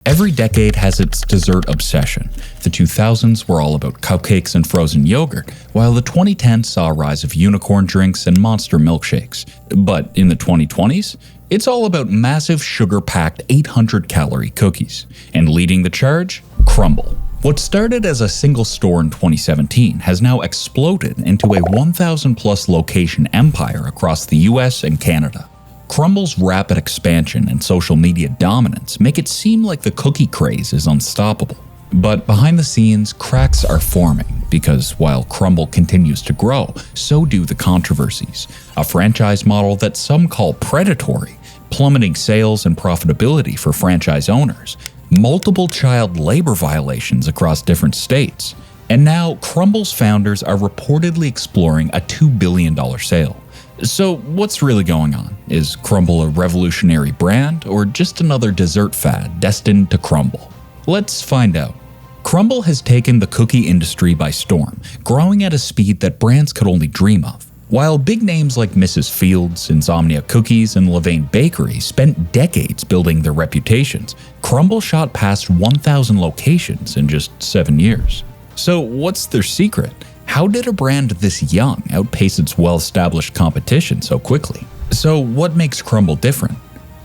Every decade has its dessert obsession. The 2000s were all about cupcakes and frozen yogurt, while the 2010s saw a rise of unicorn drinks and monster milkshakes. But in the 2020s, it's all about massive sugar-packed 800-calorie cookies. And leading the charge? Crumbl. What started as a single store in 2017 has now exploded into a 1,000-plus location empire across the US and Canada. Crumbl's rapid expansion and social media dominance make it seem like the cookie craze is unstoppable. But behind the scenes, cracks are forming because while Crumbl continues to grow, so do the controversies. A franchise model that some call predatory, plummeting sales and profitability for franchise owners, multiple child labor violations across different states, and now Crumbl's founders are reportedly exploring a $2 billion sale. So what's really going on? Is Crumbl a revolutionary brand or just another dessert fad destined to crumble? Let's find out. Crumbl has taken the cookie industry by storm, growing at a speed that brands could only dream of. While big names like Mrs. Fields, Insomnia Cookies, and Levain Bakery spent decades building their reputations, Crumbl shot past 1,000 locations in just 7 years. So what's their secret? How did a brand this young outpace its well-established competition so quickly? So what makes Crumbl different?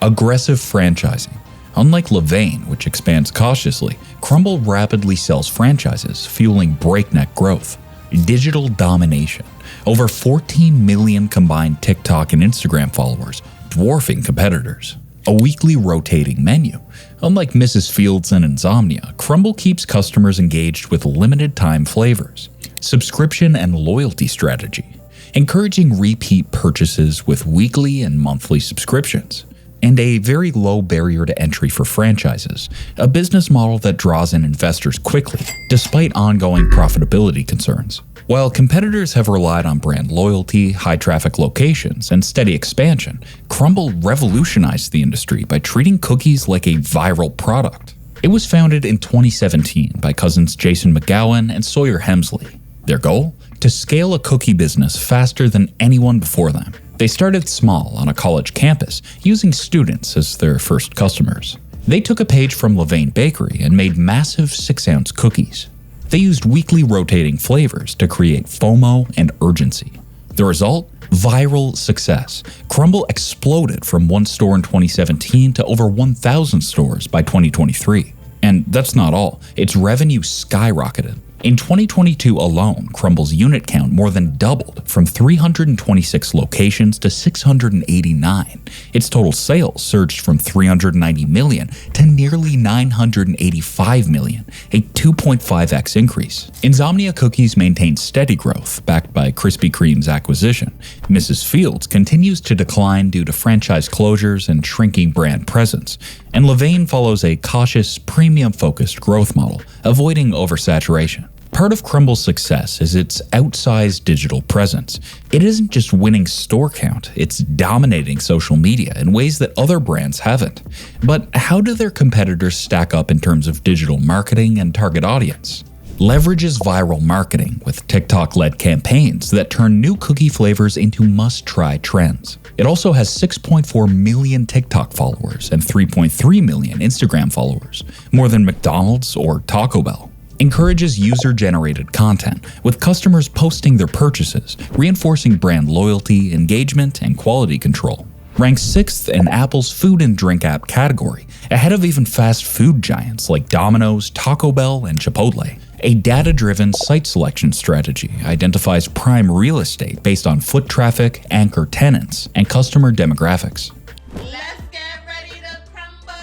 Aggressive franchising. Unlike Levain, which expands cautiously, Crumbl rapidly sells franchises, fueling breakneck growth. Digital domination. Over 14 million combined TikTok and Instagram followers, dwarfing competitors. A weekly rotating menu. Unlike Mrs. Fields and Insomnia, Crumbl keeps customers engaged with limited-time flavors. Subscription and loyalty strategy, encouraging repeat purchases with weekly and monthly subscriptions, and a very low barrier to entry for franchises, a business model that draws in investors quickly, despite ongoing profitability concerns. While competitors have relied on brand loyalty, high-traffic locations, and steady expansion, Crumbl revolutionized the industry by treating cookies like a viral product. It was founded in 2017 by cousins Jason McGowan and Sawyer Hemsley. Their goal? To scale a cookie business faster than anyone before them. They started small on a college campus, using students as their first customers. They took a page from Levain Bakery and made massive 6-ounce cookies. They used weekly rotating flavors to create FOMO and urgency. The result? Viral success. Crumbl exploded from one store in 2017 to over 1,000 stores by 2023. And that's not all. Its revenue skyrocketed. In 2022 alone, Crumbl's unit count more than doubled from 326 locations to 689. Its total sales surged from $390 million to nearly $985 million, a 2.5x increase. Insomnia Cookies maintains steady growth, backed by Krispy Kreme's acquisition. Mrs. Fields continues to decline due to franchise closures and shrinking brand presence. And Levain follows a cautious, premium-focused growth model, avoiding oversaturation. Part of Crumbl's success is its outsized digital presence. It isn't just winning store count, it's dominating social media in ways that other brands haven't. But how do their competitors stack up in terms of digital marketing and target audience? Leverages viral marketing with TikTok-led campaigns that turn new cookie flavors into must-try trends. It also has 6.4 million TikTok followers and 3.3 million Instagram followers, more than McDonald's or Taco Bell. Encourages user-generated content, with customers posting their purchases, reinforcing brand loyalty, engagement, and quality control. Ranks 6th in Apple's food and drink app category, ahead of even fast food giants like Domino's, Taco Bell, and Chipotle. A data-driven site selection strategy identifies prime real estate based on foot traffic, anchor tenants, and customer demographics. Let's get ready to crumble!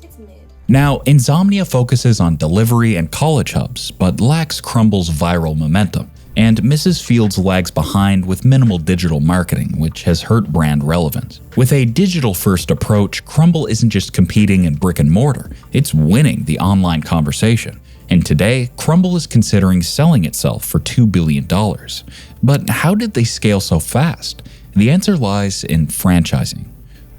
It's mid. Now, Insomnia focuses on delivery and college hubs, but lacks Crumbl's viral momentum. And Mrs. Fields lags behind with minimal digital marketing, which has hurt brand relevance. With a digital-first approach, Crumbl isn't just competing in brick and mortar, it's winning the online conversation. And today, Crumbl is considering selling itself for $2 billion. But how did they scale so fast? The answer lies in franchising.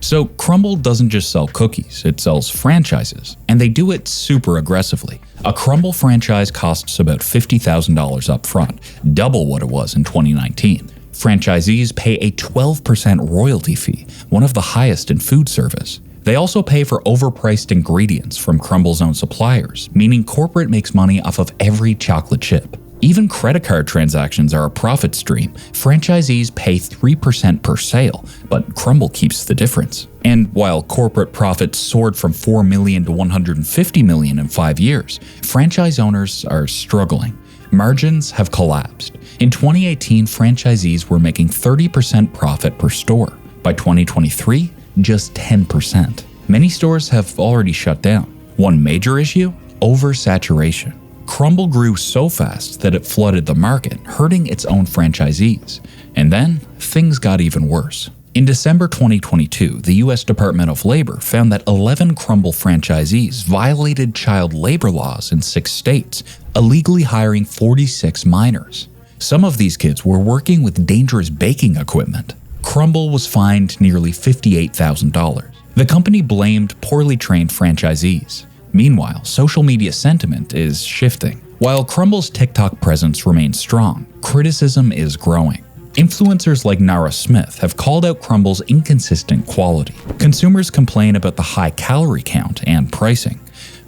So Crumbl doesn't just sell cookies, it sells franchises, and they do it super aggressively. A Crumbl franchise costs about $50,000 up front, double what it was in 2019. Franchisees pay a 12% royalty fee, one of the highest in food service. They also pay for overpriced ingredients from Crumbl's own suppliers, meaning corporate makes money off of every chocolate chip. Even credit card transactions are a profit stream. Franchisees pay 3% per sale, but Crumbl keeps the difference. And while corporate profits soared from $4 million to $150 million in 5 years, franchise owners are struggling. Margins have collapsed. In 2018, franchisees were making 30% profit per store. By 2023, just 10%. Many stores have already shut down. One major issue? Oversaturation. Crumbl grew so fast that it flooded the market, hurting its own franchisees. And then, things got even worse. In December 2022, the U.S. Department of Labor found that 11 Crumbl franchisees violated child labor laws in 6 states, illegally hiring 46 minors. Some of these kids were working with dangerous baking equipment. Crumbl was fined nearly $58,000. The company blamed poorly trained franchisees. Meanwhile, social media sentiment is shifting. While Crumbl's TikTok presence remains strong, criticism is growing. Influencers like Nara Smith have called out Crumbl's inconsistent quality. Consumers complain about the high calorie count and pricing.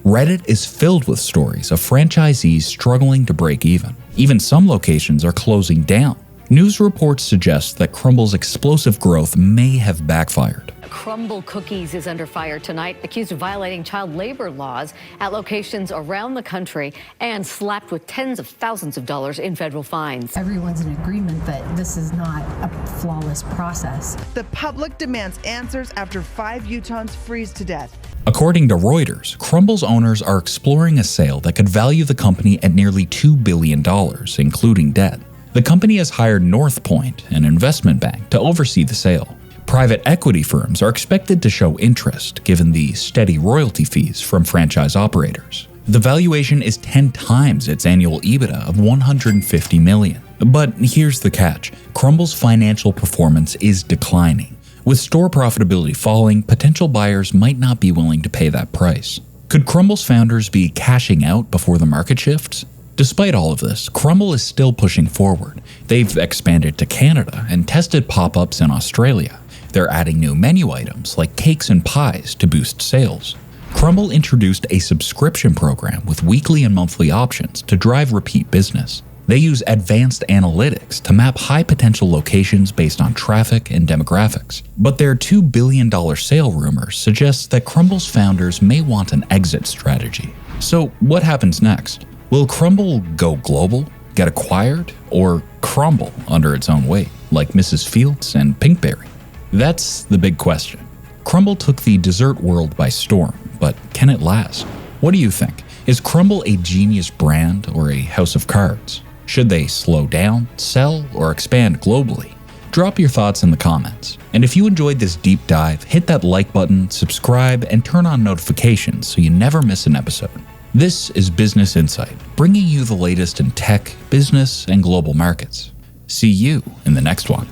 Reddit is filled with stories of franchisees struggling to break even. Even some locations are closing down. News reports suggest that Crumbl's explosive growth may have backfired. Crumbl Cookies is under fire tonight, accused of violating child labor laws at locations around the country and slapped with tens of thousands of dollars in federal fines. Everyone's in agreement that this is not a flawless process. The public demands answers after 5 Utahns freeze to death. According to Reuters, Crumbl's owners are exploring a sale that could value the company at nearly $2 billion, including debt. The company has hired North Point, an investment bank, to oversee the sale. Private equity firms are expected to show interest given the steady royalty fees from franchise operators. The valuation is 10 times its annual EBITDA of $150 million. But here's the catch. Crumbl's financial performance is declining. With store profitability falling, potential buyers might not be willing to pay that price. Could Crumbl's founders be cashing out before the market shifts? Despite all of this, Crumbl is still pushing forward. They've expanded to Canada and tested pop-ups in Australia. They're adding new menu items like cakes and pies to boost sales. Crumbl introduced a subscription program with weekly and monthly options to drive repeat business. They use advanced analytics to map high-potential locations based on traffic and demographics. But their $2 billion sale rumors suggest that Crumbl's founders may want an exit strategy. So what happens next? Will Crumbl go global, get acquired, or crumble under its own weight, like Mrs. Fields and Pinkberry? That's the big question. Crumbl took the dessert world by storm, but can it last? What do you think? Is Crumbl a genius brand or a house of cards? Should they slow down, sell, or expand globally? Drop your thoughts in the comments. And if you enjoyed this deep dive, hit that like button, subscribe, and turn on notifications so you never miss an episode. This is Business Insight, bringing you the latest in tech, business, and global markets. See you in the next one.